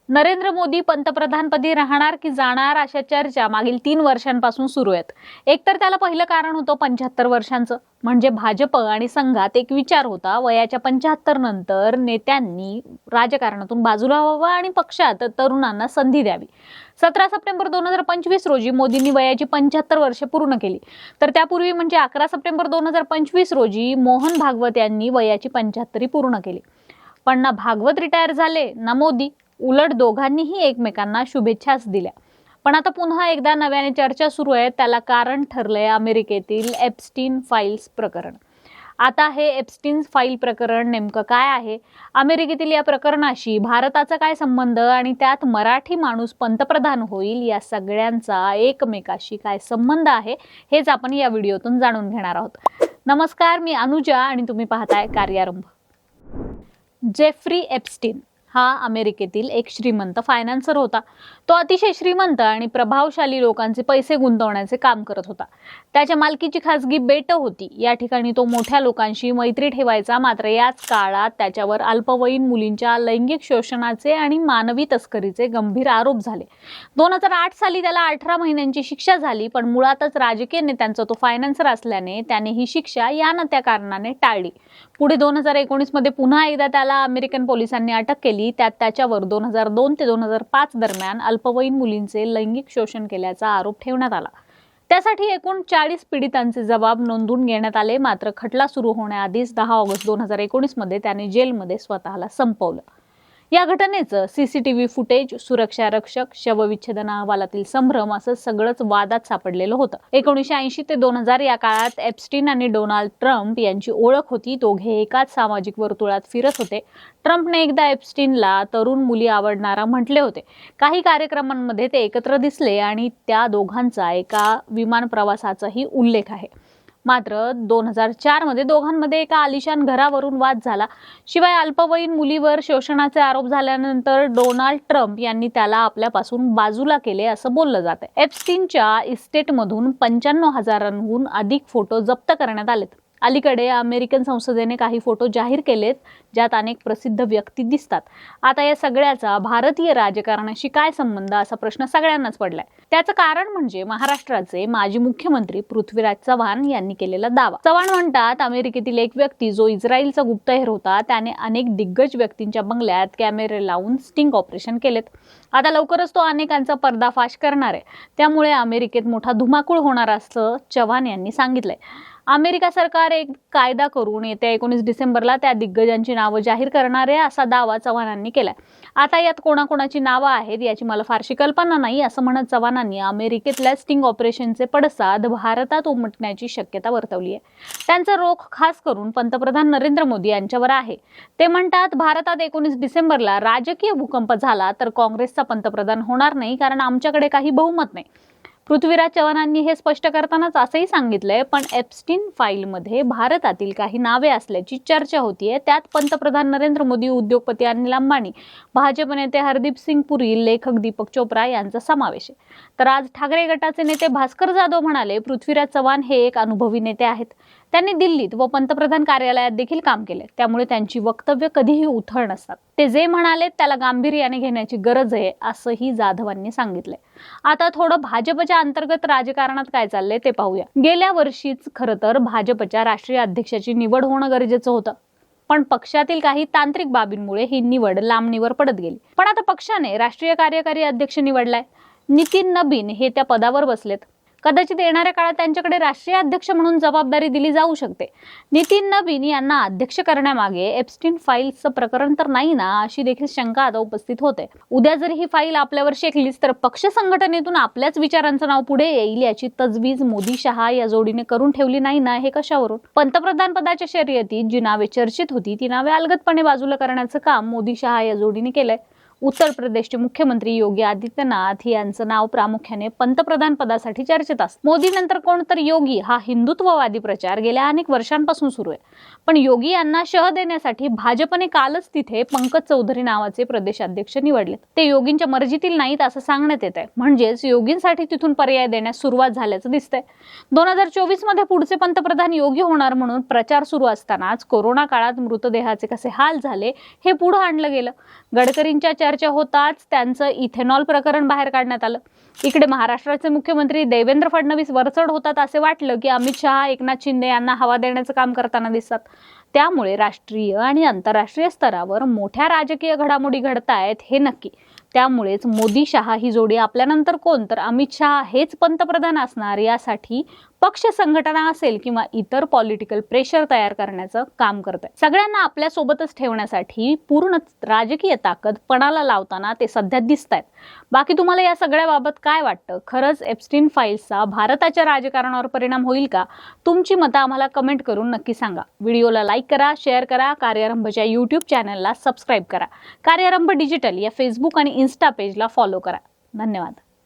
नरेंद्र मोदी पंतप्रधानपदी राहणार की जाणार अशा चर्चा मागील 3 वर्षांपासून सुरू आहेत। एकतर त्याला पहिलं कारण होतं 75 वर्षांचं, म्हणजे भाजप आणि संघात एक विचार होता, वयाच्या 75 नंतर नेत्यांनी राजकारणातून बाजूला व्हावं आणि पक्षात तरुणांना संधी द्यावी। 17 सप्टेंबर 2025 रोजी मोदींनी वयाची 75 वर्षे पूर्ण केली, तर त्यापूर्वी म्हणजे 11 सप्टेंबर 2025 रोजी मोहन भागवत यांनी वयाची 75 पूर्ण केली। पण ना भागवत रिटायर झाले ना मोदी, उलट दोघांनीही एकमेकांना शुभेच्छाच दिल्या। पण आता पुन्हा एकदा नव्याने चर्चा सुरू आहे। त्याला कारण ठरलंय अमेरिकेतील एप्स्टीन फाईल्स प्रकरण। आता हे एप्स्टीन फाईल प्रकरण नेमकं काय आहे, अमेरिकेतील या प्रकरणाशी भारताचा काय संबंध आणि त्यात मराठी माणूस पंतप्रधान होईल, या सगळ्यांचा एकमेकाशी काय संबंध आहे, हेच आपण या व्हिडिओतून जाणून घेणार आहोत। नमस्कार, मी अनुजा आणि तुम्ही पाहताय कार्यारंभ। जेफ्री एप्स्टीन हा अमेरिकेतील एक श्रीमंत फायनान्सर होता। तो अतिशय श्रीमंत आणि प्रभावशाली लोकांचे पैसे गुंतवण्याचे काम करत होता। त्याच्या मालकीची खासगी बेटं होती। या ठिकाणी तो मोठ्या लोकांशी मैत्री ठेवायचा, मात्र याच काळात त्याच्यावर अल्पवयीन मुलींच्या लैंगिक शोषणाचे आणि मानवी तस्करीचे गंभीर आरोप झाले। 2008 साली त्याला 18 महिन्यांची शिक्षा झाली, पण मुळातच राजकीय नेत्यांचा तो फायनान्सर असल्याने त्याने ही शिक्षा या ना त्या कारणाने टाळली। पुढे 2019 मध्ये पुन्हा एकदा त्याला अमेरिकन पोलिसांनी अटक केली। त्यात त्याच्यावर 2002 ते 2005 दरम्यान अल्पवयीन मुलींचे लैंगिक शोषण केल्याचा आरोप ठेवण्यात आला। त्यासाठी एकूण 40 पीडितांचे जबाब नोंदवून घेण्यात आले, मात्र खटला सुरू होण्याआधीच 10 ऑगस्ट 2019 मध्ये त्याने जेलमध्ये स्वतःला संपवलं। या घटनेचं सीसीटीव्ही फुटेज, सुरक्षा रक्षक, शवविच्छेदन अहवालातील संभ्रम असं सगळंच वादात सापडलेलं होतं। 1980 ते 2000 या काळात एप्स्टीन आणि डोनाल्ड ट्रम्प यांची ओळख होती। दोघे एकाच सामाजिक वर्तुळात फिरत होते। ट्रम्पने एकदा एप्स्टीनला तरुण मुली आवडणारा म्हटले होते। काही कार्यक्रमांमध्ये ते एकत्र दिसले आणि त्या दोघांचा एका विमान प्रवासाचाही उल्लेख आहे। मात्र 2004 मध्ये दोघांमध्ये एका आलिशान घरावरून वाद झाला। शिवाय अल्पवयीन मुलीवर शोषणाचे आरोप झाल्यानंतर डोनाल्ड ट्रम्प यांनी त्याला आपल्यापासून बाजूला केले असं बोललं जातं। एप्स्टीनच्या इस्टेटमधून 95,000हून अधिक फोटो जप्त करण्यात आलेत। अलीकडे अमेरिकन संसदेने काही फोटो जाहीर केलेत, ज्यात अनेक प्रसिद्ध व्यक्ती दिसतात। आता या सगळ्याचा भारतीय राजकारणाशी काय संबंध असा प्रश्न सगळ्यांनाच पडलाय। त्याचं कारण म्हणजे महाराष्ट्राचे माजी मुख्यमंत्री पृथ्वीराज चव्हाण यांनी केलेला दावा। चव्हाण म्हणतात, अमेरिकेतील एक व्यक्ती जो इस्रायलचा गुप्तहेर होता, त्याने अनेक दिग्गज व्यक्तींच्या बंगल्यात कॅमेरे लावून स्टिंग ऑपरेशन केलेत। आता लवकरच तो अनेकांचा पर्दाफाश करणार आहे, त्यामुळे अमेरिकेत मोठा धुमाकूळ होणार असं चव्हाण यांनी सांगितलंय। अमेरिका सरकार एक कायदा करून येत्या 19 डिसेंबरला त्या दिग्गजांची नावं जाहीर करणार आहे असा दावा चव्हाणांनी केलाय। आता यात कोणाकोणाची नावं आहेत याची मला फारशी कल्पना नाही असं म्हणत चव्हाणांनी अमेरिकेतल्या स्टिंग ऑपरेशनचे पडसाद भारतात उमटण्याची शक्यता वर्तवली आहे। त्यांचा रोख खास करून पंतप्रधान नरेंद्र मोदी यांच्यावर आहे। ते म्हणतात, भारतात 19 डिसेंबरला राजकीय भूकंप झाला तर काँग्रेसचा पंतप्रधान होणार नाही, कारण आमच्याकडे काही बहुमत नाही। पृथ्वीराज चव्हाणांनी हे स्पष्ट करतानाच असंही सांगितलंय, पण एप्स्टीन फाईलमध्ये भारतातील काही नावे असल्याची चर्चा होतीये। त्यात पंतप्रधान नरेंद्र मोदी, उद्योगपती अनिल अंबानी, भाजप नेते हरदीप सिंग पुरी, लेखक दीपक चोप्रा यांचा समावेश आहे। तर आज ठाकरे गटाचे नेते भास्कर जाधव म्हणाले, पृथ्वीराज चव्हाण हे एक अनुभवी नेते आहेत। त्यांनी दिल्लीत व पंतप्रधान कार्यालयात देखील काम केले, त्यामुळे त्यांची वक्तव्य कधीही उथळ नसतात। ते जे म्हणाले त्याला गांभीर्याने घेण्याची गरज आहे असंही जाधवांनी सांगितलंय। आता थोडं भाजपच्या अंतर्गत राजकारणात काय चाललंय ते पाहूया। गेल्या वर्षीच खरं तर भाजपच्या राष्ट्रीय अध्यक्षाची निवड होणं गरजेचं होतं, पण पक्षातील काही तांत्रिक बाबींमुळे ही निवड लांबणीवर पडत गेली। पण आता पक्षाने राष्ट्रीय कार्यकारी अध्यक्ष निवडलाय। नितीन नबीन हे त्या पदावर बसलेत। कदाचित येणाऱ्या काळात त्यांच्याकडे राष्ट्रीय अध्यक्ष म्हणून जबाबदारी दिली जाऊ शकते। नितीन नबीन यांना अध्यक्ष करण्यामागे एप्स्टीन फाईलचं प्रकरण तर नाही ना, अशी देखील शंका आता उपस्थित होते। उद्या जर ही फाईल आपल्यावर शेकलीच तर पक्ष संघटनेतून आपल्याच विचारांचं नाव पुढे येईल याची तजवीज मोदी शहा या जोडीने करून ठेवली नाही ना, हे कशावरून? पंतप्रधान पदाच्या शर्यतीत जी नावे चर्चेत होती ती नावे अलगदपणे बाजूला करण्याचं काम मोदी शहा या जोडीने केलंय। उत्तर प्रदेशचे मुख्यमंत्री योगी आदित्यनाथ यांचं नाव प्रामुख्याने पंतप्रधान पदासाठी चर्चेत असतं। मोदी नंतर कोण तर योगी हा हिंदुत्ववादी प्रचार गेल्या अनेक वर्षांपासून सुरू आहे। पण योगी यांना शह देण्यासाठी भाजपने कालच तिथे पंकज चौधरी नावाचे प्रदेशाध्यक्ष निवडले। ते योगींच्या मर्जीतील नाहीत असं सांगण्यात येत आहे, म्हणजेच योगींसाठी तिथून पर्याय देण्यास सुरुवात झाल्याचं दिसतंय। 2024 मध्ये पुढचे पंतप्रधान योगी होणार म्हणून प्रचार सुरू असतानाच कोरोना काळात मृतदेहाचे कसे हाल झाले हे पुढे आणलं गेलं। गडकरींच्या चर्चा होताच त्यांचं इथेनॉल प्रकरण बाहेर काढण्यात आलं. इकडे महाराष्ट्राचे मुख्यमंत्री देवेंद्र फडणवीस वरचढ होतात असे वाटलं की अमित शहा एकनाथ शिंदे यांना हवा देण्याचं काम करताना दिसतात. त्यामुळे राष्ट्रीय आणि आंतरराष्ट्रीय स्तरावर मोठ्या राजकीय घडामोडी घडतायत हे नक्की. त्यामुळेच मोदी शहा ही जोडी आपल्यानंतर कोण तर अमित शहा हेच पंतप्रधान असणार यासाठी पक्ष संघटना असेल किंवा इतर पॉलिटिकल प्रेशर तयार करण्याचं काम करत आहे. सगळ्यांना आपल्या सोबतच ठेवण्यासाठी पूर्ण राजकीय ताकद पणाला लावताना ते सध्या दिसत आहेत. बाकी तुम्हाला या सगळ्याबाबत काय वाटतं? खरंच एप्स्टीन फाईल्सचा भारताच्या राजकारणावर परिणाम होईल का? तुमची मतं आम्हाला कमेंट करून नक्की सांगा. व्हिडिओला लाईक करा, शेअर करा, कार्यारंभच्या यूट्यूब चॅनलला सबस्क्राईब करा. कार्यारंभ डिजिटल या फेसबुक आणि इन्स्टा पेजला फॉलो करा. धन्यवाद.